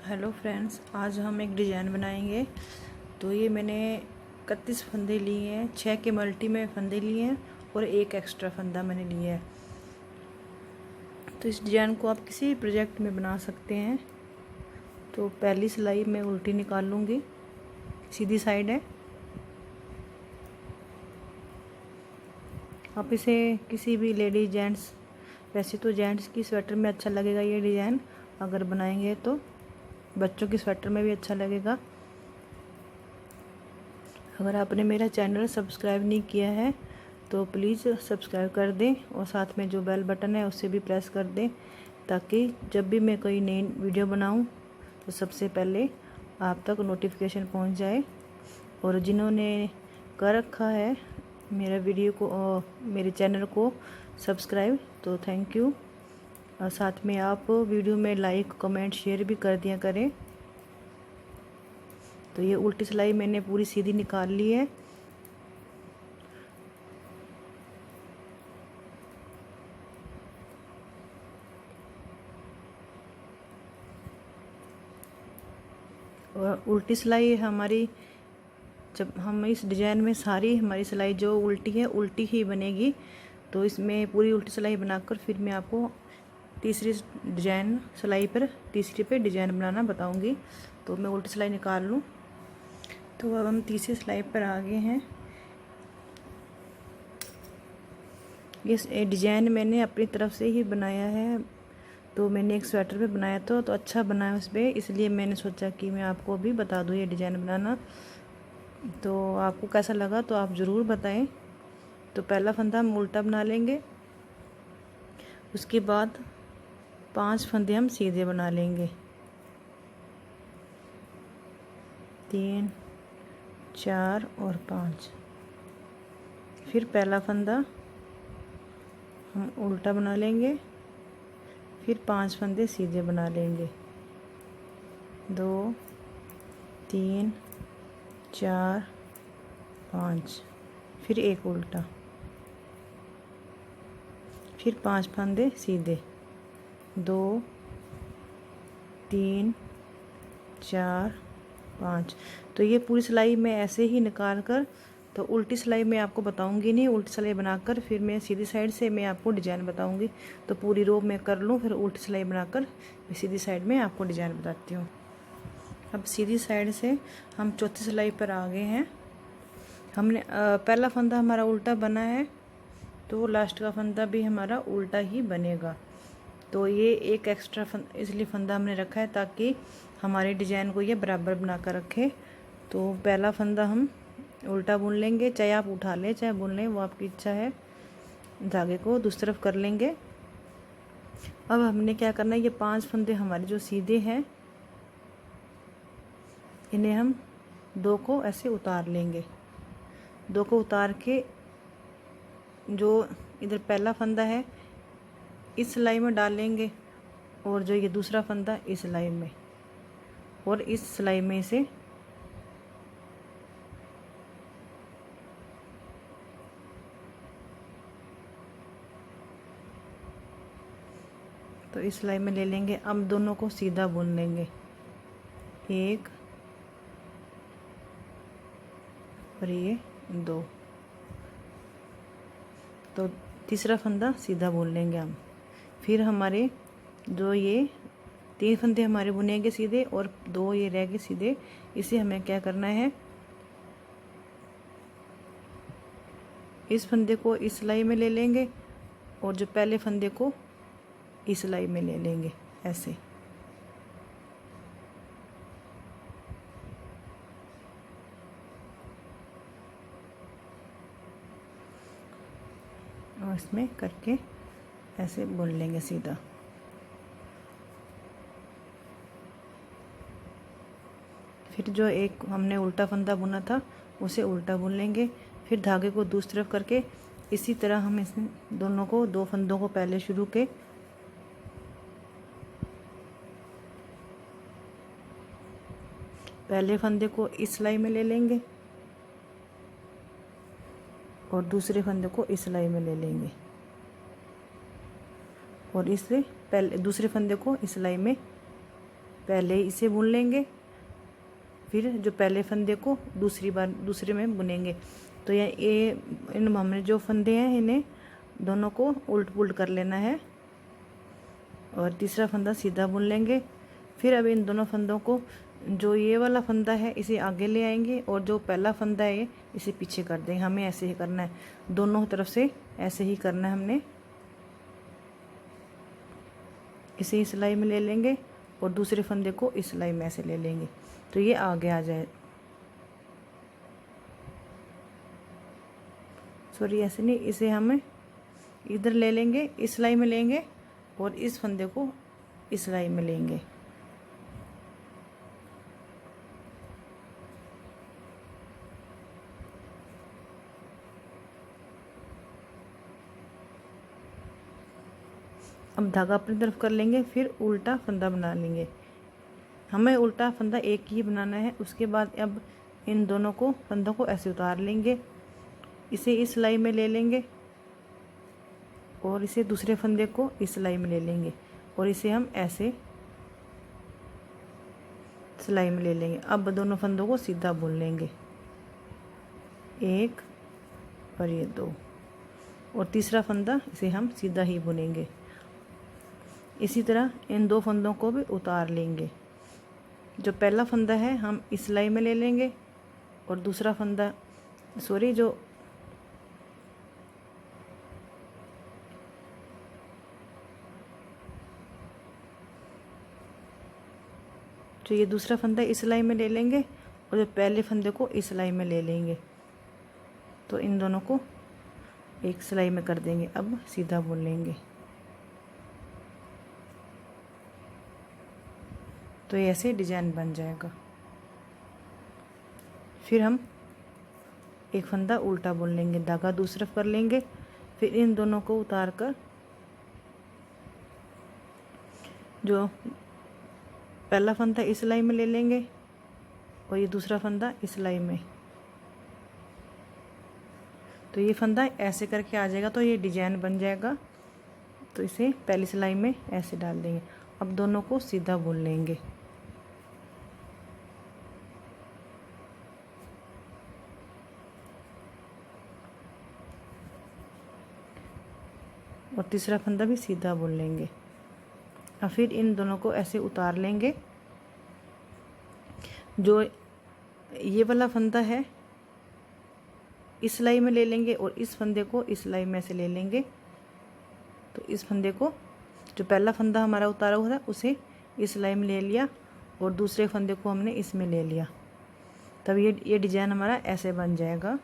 Hello friends, आज हम एक डिज़ाइन बनाएंगे। तो ये मैंने 31 फंदे लिए हैं, 6 के मल्टी में फंदे लिए हैं और एक एक्स्ट्रा फंदा मैंने लिया है। तो इस डिज़ाइन को आप किसी भी प्रोजेक्ट में बना सकते हैं। तो पहली सिलाई मैं उल्टी निकाल लूँगी, सीधी साइड है। आप इसे किसी भी लेडीज जेंट्स, वैसे तो जेंट्स की स्वेटर में अच्छा लगेगा ये डिज़ाइन, अगर बनाएंगे तो बच्चों की स्वेटर में भी अच्छा लगेगा। अगर आपने मेरा चैनल सब्सक्राइब नहीं किया है तो प्लीज़ सब्सक्राइब कर दें और साथ में जो बेल बटन है उससे भी प्रेस कर दें, ताकि जब भी मैं कोई नई वीडियो बनाऊं तो सबसे पहले आप तक नोटिफिकेशन पहुंच जाए। और जिन्होंने कर रखा है मेरा वीडियो को मेरे चैनल को सब्सक्राइब, तो थैंक यू। और साथ में आप वीडियो में लाइक कमेंट शेयर भी कर दिया करें। तो ये उल्टी सिलाई मैंने पूरी सीधी निकाल ली है। और उल्टी सिलाई हमारी, जब हम इस डिज़ाइन में सारी हमारी सिलाई जो उल्टी है उल्टी ही बनेगी। तो इसमें पूरी उल्टी सिलाई बनाकर फिर मैं आपको तीसरी डिज़ाइन सिलाई पर तीसरी पे डिज़ाइन बनाना बताऊंगी। तो मैं उल्टी सिलाई निकाल लूँ। तो अब हम तीसरी सिलाई पर आ गए हैं। ये डिज़ाइन मैंने अपनी तरफ से ही बनाया है। तो मैंने एक स्वेटर पे बनाया था, तो अच्छा बना है उस पर, इसलिए मैंने सोचा कि मैं आपको भी बता दूँ ये डिज़ाइन बनाना। तो आपको कैसा लगा तो आप ज़रूर बताएं। तो पहला फंदा हम उल्टा बना लेंगे, उसके बाद 5 फंदे हम सीधे बना लेंगे। 3 4 और 5। फिर पहला फंदा हम उल्टा बना लेंगे, फिर 5 फंदे सीधे बना लेंगे। 2 3 4 5, फिर एक उल्टा, फिर 5 फंदे सीधे। 2 3 4 5। तो ये पूरी सिलाई मैं ऐसे ही निकाल कर, तो उल्टी सिलाई मैं आपको बताऊंगी नहीं, उल्टी सिलाई बनाकर फिर मैं सीधी साइड से मैं आपको डिज़ाइन बताऊंगी। तो पूरी रो मैं कर लूँ, फिर उल्टी सिलाई बनाकर मैं सीधी साइड में आपको डिज़ाइन बताती हूँ। अब सीधी साइड से हम चौथी सिलाई पर आ गए हैं। हमने पहला फंदा हमारा उल्टा बना है, तो लास्ट का फंदा भी हमारा उल्टा ही बनेगा। तो ये एक एक्स्ट्रा इसलिए फंदा हमने रखा है ताकि हमारे डिज़ाइन को ये बराबर बना कर रखे। तो पहला फंदा हम उल्टा बुन लेंगे, चाहे आप उठा लें चाहे बुन लें, वो आपकी इच्छा है। धागे को दूसरी तरफ कर लेंगे। अब हमने क्या करना है, ये 5 फंदे हमारे जो सीधे हैं इन्हें हम 2 को ऐसे उतार लेंगे। 2 को उतार के जो इधर पहला फंदा है इस सिलाई में डाल लेंगे, और जो ये दूसरा फंदा इस सिलाई में, और इस सिलाई में से तो इस सिलाई में ले लेंगे। अब दोनों को सीधा बुन लेंगे, 1 और ये 2। तो तीसरा फंदा सीधा बुन लेंगे हम। फिर हमारे जो ये 3 फंदे हमारे बुनेंगे सीधे और 2 ये रह गए सीधे। इसे हमें क्या करना है, इस फंदे को इस सिलाई में ले लेंगे और जो पहले फंदे को इस सिलाई में ले लेंगे ऐसे। और इसमें करके ऐसे बुन लेंगे सीधा। फिर जो एक हमने उल्टा फंदा बुना था उसे उल्टा बुन लेंगे। फिर धागे को दूसरी तरफ करके इसी तरह हम इसमें दोनों को 2 फंदों को पहले शुरू के पहले फंदे को इस सिलाई में ले लेंगे और दूसरे फंदे को इस सिलाई में ले लेंगे, और इससे पहले दूसरे फंदे को इस सिलाई में पहले इसे बुन लेंगे, फिर जो पहले फंदे को दूसरी बार दूसरे में बुनेंगे। तो ये इन हमने जो फंदे हैं इन्हें दोनों को उल्ट पुल्ट कर लेना है और तीसरा फंदा सीधा बुन लेंगे। फिर अब इन दोनों फंदों को, जो ये वाला फंदा है इसे आगे ले आएंगे और जो पहला फंदा है इसे पीछे कर देंगे। हमें ऐसे ही करना है, दोनों तरफ से ऐसे ही करना है हमने। इसे इस सिलाई में ले लेंगे और दूसरे फंदे को इस सिलाई में ऐसे ले लेंगे तो ये आगे आ जाए। सॉरी, ऐसे नहीं, इसे हम इधर ले लेंगे, इस सिलाई में लेंगे और इस फंदे को इस सिलाई में लेंगे। अब धागा अपनी तरफ कर लेंगे, फिर उल्टा फंदा बना लेंगे। हमें उल्टा फंदा एक ही बनाना है। उसके बाद अब इन दोनों को फंदों को ऐसे उतार लेंगे, इसे इस सिलाई में ले लेंगे और इसे दूसरे फंदे को इस सिलाई में ले लेंगे और इसे हम ऐसे सिलाई में ले लेंगे। अब दोनों फंदों को सीधा बुन लेंगे, एक और ये दो, और तीसरा फंदा इसे हम सीधा ही बुनेंगे। इसी तरह इन दो फंदों को भी उतार लेंगे। जो पहला फंदा है हम इस सिलाई में ले लेंगे और दूसरा फंदा, सॉरी, जो ये दूसरा फंदा इस सिलाई में ले लेंगे और जो पहले फंदे को इस सिलाई में ले लेंगे। तो इन दोनों को एक सिलाई में कर देंगे। अब सीधा बुन लेंगे। तो ये ऐसे डिजाइन बन जाएगा। फिर हम एक फंदा उल्टा बुन लेंगे, धागा दूसरी तरफ कर लेंगे, फिर इन दोनों को उतार कर जो पहला फंदा इस सिलाई में ले लेंगे और ये दूसरा फंदा इस सिलाई में। तो ये फंदा ऐसे करके आ जाएगा, तो ये डिजाइन बन जाएगा। तो इसे पहली सिलाई में ऐसे डाल देंगे। अब दोनों को सीधा बुन लेंगे। और तीसरा फंदा भी सीधा बुन लेंगे। और फिर इन दोनों को ऐसे उतार लेंगे। जो ये वाला फंदा है इस सिलाई में ले लेंगे और इस फंदे को इस सिलाई में से ले लेंगे। तो इस फंदे को, जो पहला फंदा हमारा उतारा हुआ था उसे इस सिलाई में ले लिया और दूसरे फंदे को हमने इसमें ले लिया। तब ये डिजाइन हमारा ऐसे बन जाएगा।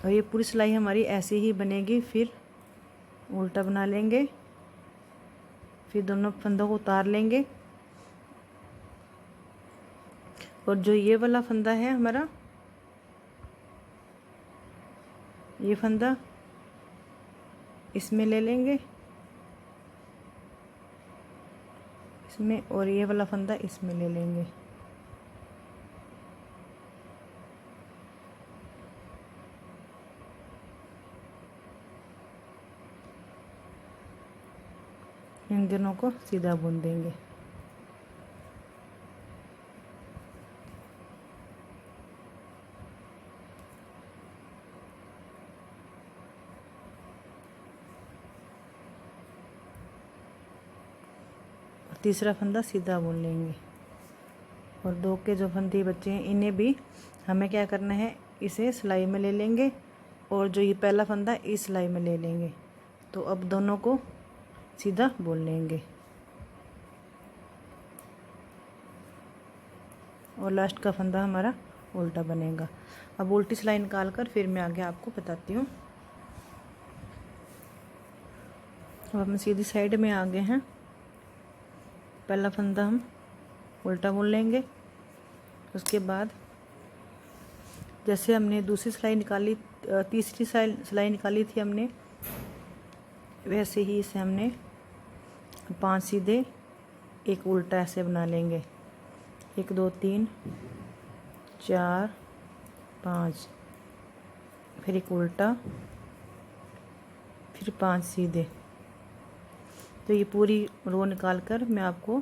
और ये पूरी सिलाई हमारी ऐसे ही बनेगी। फिर उल्टा बना लेंगे, फिर दोनों फंदों को उतार लेंगे और जो ये वाला फंदा है हमारा, ये फंदा इसमें ले लेंगे, इसमें, और ये वाला फंदा इसमें ले लेंगे। इन दोनों को सीधा बुन देंगे। तीसरा फंदा सीधा बुन लेंगे और दो के जो फंदे बचे हैं इन्हें भी हमें क्या करना है, इसे सिलाई में ले लेंगे और जो ये पहला फंदा इस सिलाई में ले लेंगे। तो अब दोनों को सीधा बुन लेंगे और लास्ट का फंदा हमारा उल्टा बनेगा। अब उल्टी सिलाई निकाल कर फिर मैं आगे आपको बताती हूँ। अब हम सीधी साइड में आ गए हैं। पहला फंदा हम उल्टा बुन लेंगे। उसके बाद जैसे हमने दूसरी सिलाई निकाली, तीसरी सिलाई निकाली थी हमने, वैसे ही इसे हमने 5 सीधे एक उल्टा ऐसे बना लेंगे। 1 2 3 4 5, फिर एक उल्टा, फिर 5 सीधे। तो ये पूरी रो निकाल कर मैं आपको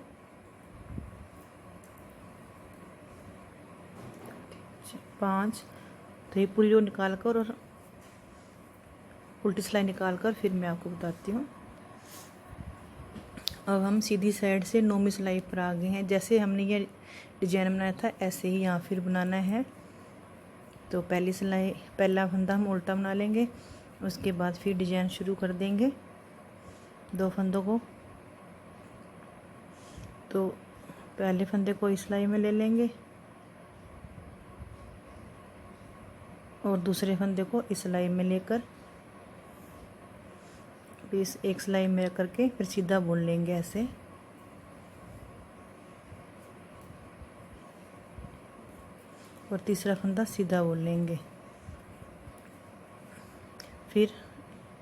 पाँच, तो ये पूरी रो निकाल कर और उल्टी सिलाई निकाल कर फिर मैं आपको बताती हूँ। अब हम सीधी साइड से 9वीं सिलाई पर आ गए हैं। जैसे हमने ये डिजाइन बनाया था ऐसे ही यहाँ फिर बनाना है। तो पहली सिलाई, पहला फंदा हम उल्टा बना लेंगे, उसके बाद फिर डिजाइन शुरू कर देंगे 2 फंदों को। तो पहले फंदे को इस सिलाई में ले लेंगे और दूसरे फंदे को इस सिलाई में लेकर इस एक सिलाई में करके फिर सीधा बुन लेंगे ऐसे। और तीसरा फंदा सीधा बुन लेंगे। फिर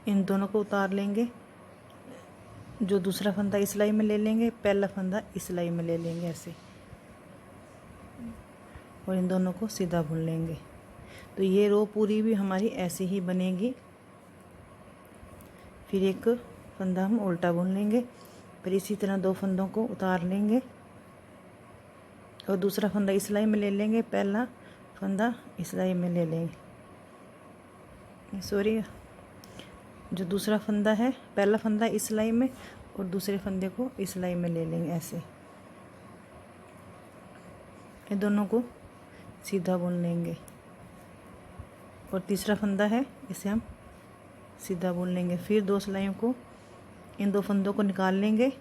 इन दोनों को उतार लेंगे, जो दूसरा फंदा इस सिलाई में ले लेंगे, पहला फंदा इस सिलाई में ले लेंगे ऐसे, और इन दोनों को सीधा बुन लेंगे। तो ये रो पूरी भी हमारी ऐसे ही बनेगी। फिर एक फंदा हम उल्टा बुन लेंगे, फिर इसी तरह 2 फंदों को उतार लेंगे और दूसरा फंदा इस सिलाई में ले लेंगे, पहला फंदा इस सिलाई में ले लेंगे। सॉरी, जो दूसरा फंदा है, पहला फंदा इस सिलाई में और दूसरे फंदे को इस सिलाई में ले लेंगे ऐसे। ये दोनों को सीधा बुन लेंगे और तीसरा फंदा है इसे हम सीधा बुन लेंगे। फिर 2 सिलाइयों को, इन 2 फंदों को निकाल लेंगे,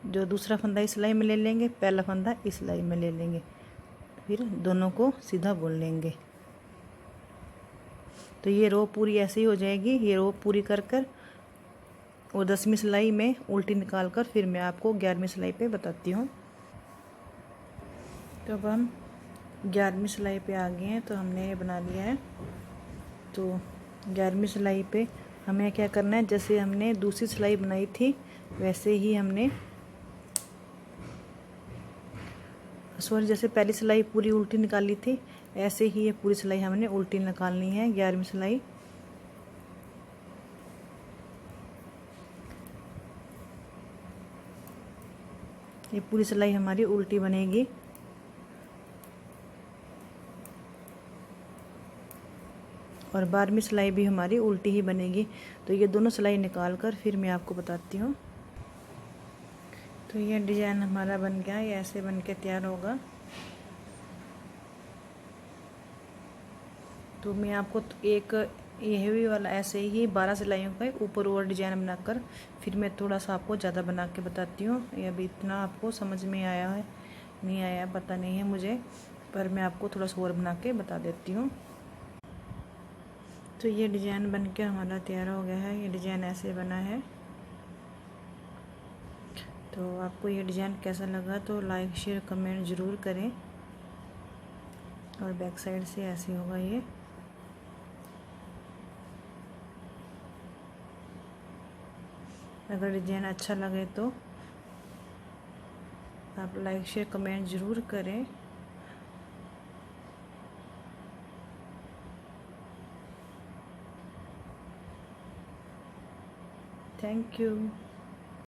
जो दूसरा फंदा इस सिलाई में ले लेंगे, पहला फंदा इस सिलाई में ले लेंगे, फिर दोनों को सीधा बुन लेंगे। तो ये रो पूरी ऐसे ही हो जाएगी। ये रो पूरी कर कर और 10वीं सिलाई में उल्टी निकाल कर फिर मैं आपको 11वीं सिलाई पे बताती हूँ। तो अब हम 11वीं सिलाई पे आ गए हैं। तो हमने ये बना लिया है। तो 11वीं सिलाई पे हमें क्या करना है, जैसे हमने दूसरी सिलाई बनाई थी वैसे ही हमने, सॉरी, जैसे पहली सिलाई पूरी उल्टी निकाली थी ऐसे ही ये पूरी सिलाई हमने उल्टी निकालनी है 11वीं सिलाई। ये पूरी सिलाई हमारी उल्टी बनेगी। और 12वीं सिलाई भी हमारी उल्टी ही बनेगी। तो ये दोनों सिलाई निकाल कर फिर मैं आपको बताती हूँ। तो ये डिज़ाइन हमारा बन गया, ये ऐसे बन के तैयार होगा। तो मैं आपको एक ये भी वाला ऐसे ही 12 सिलाइयों का ऊपर और डिजाइन बनाकर फिर मैं थोड़ा सा आपको ज़्यादा बना के बताती हूँ। ये अभी इतना आपको समझ में आया है नहीं आया पता नहीं है मुझे, पर मैं आपको थोड़ा सा और बना के बता देती हूँ। तो ये डिज़ाइन बन के हमारा तैयार हो गया है। ये डिज़ाइन ऐसे बना है। तो आपको ये डिज़ाइन कैसा लगा तो लाइक शेयर कमेंट ज़रूर करें। और बैक साइड से ऐसे होगा ये। अगर डिज़ाइन अच्छा लगे तो आप लाइक शेयर कमेंट ज़रूर करें। Thank you.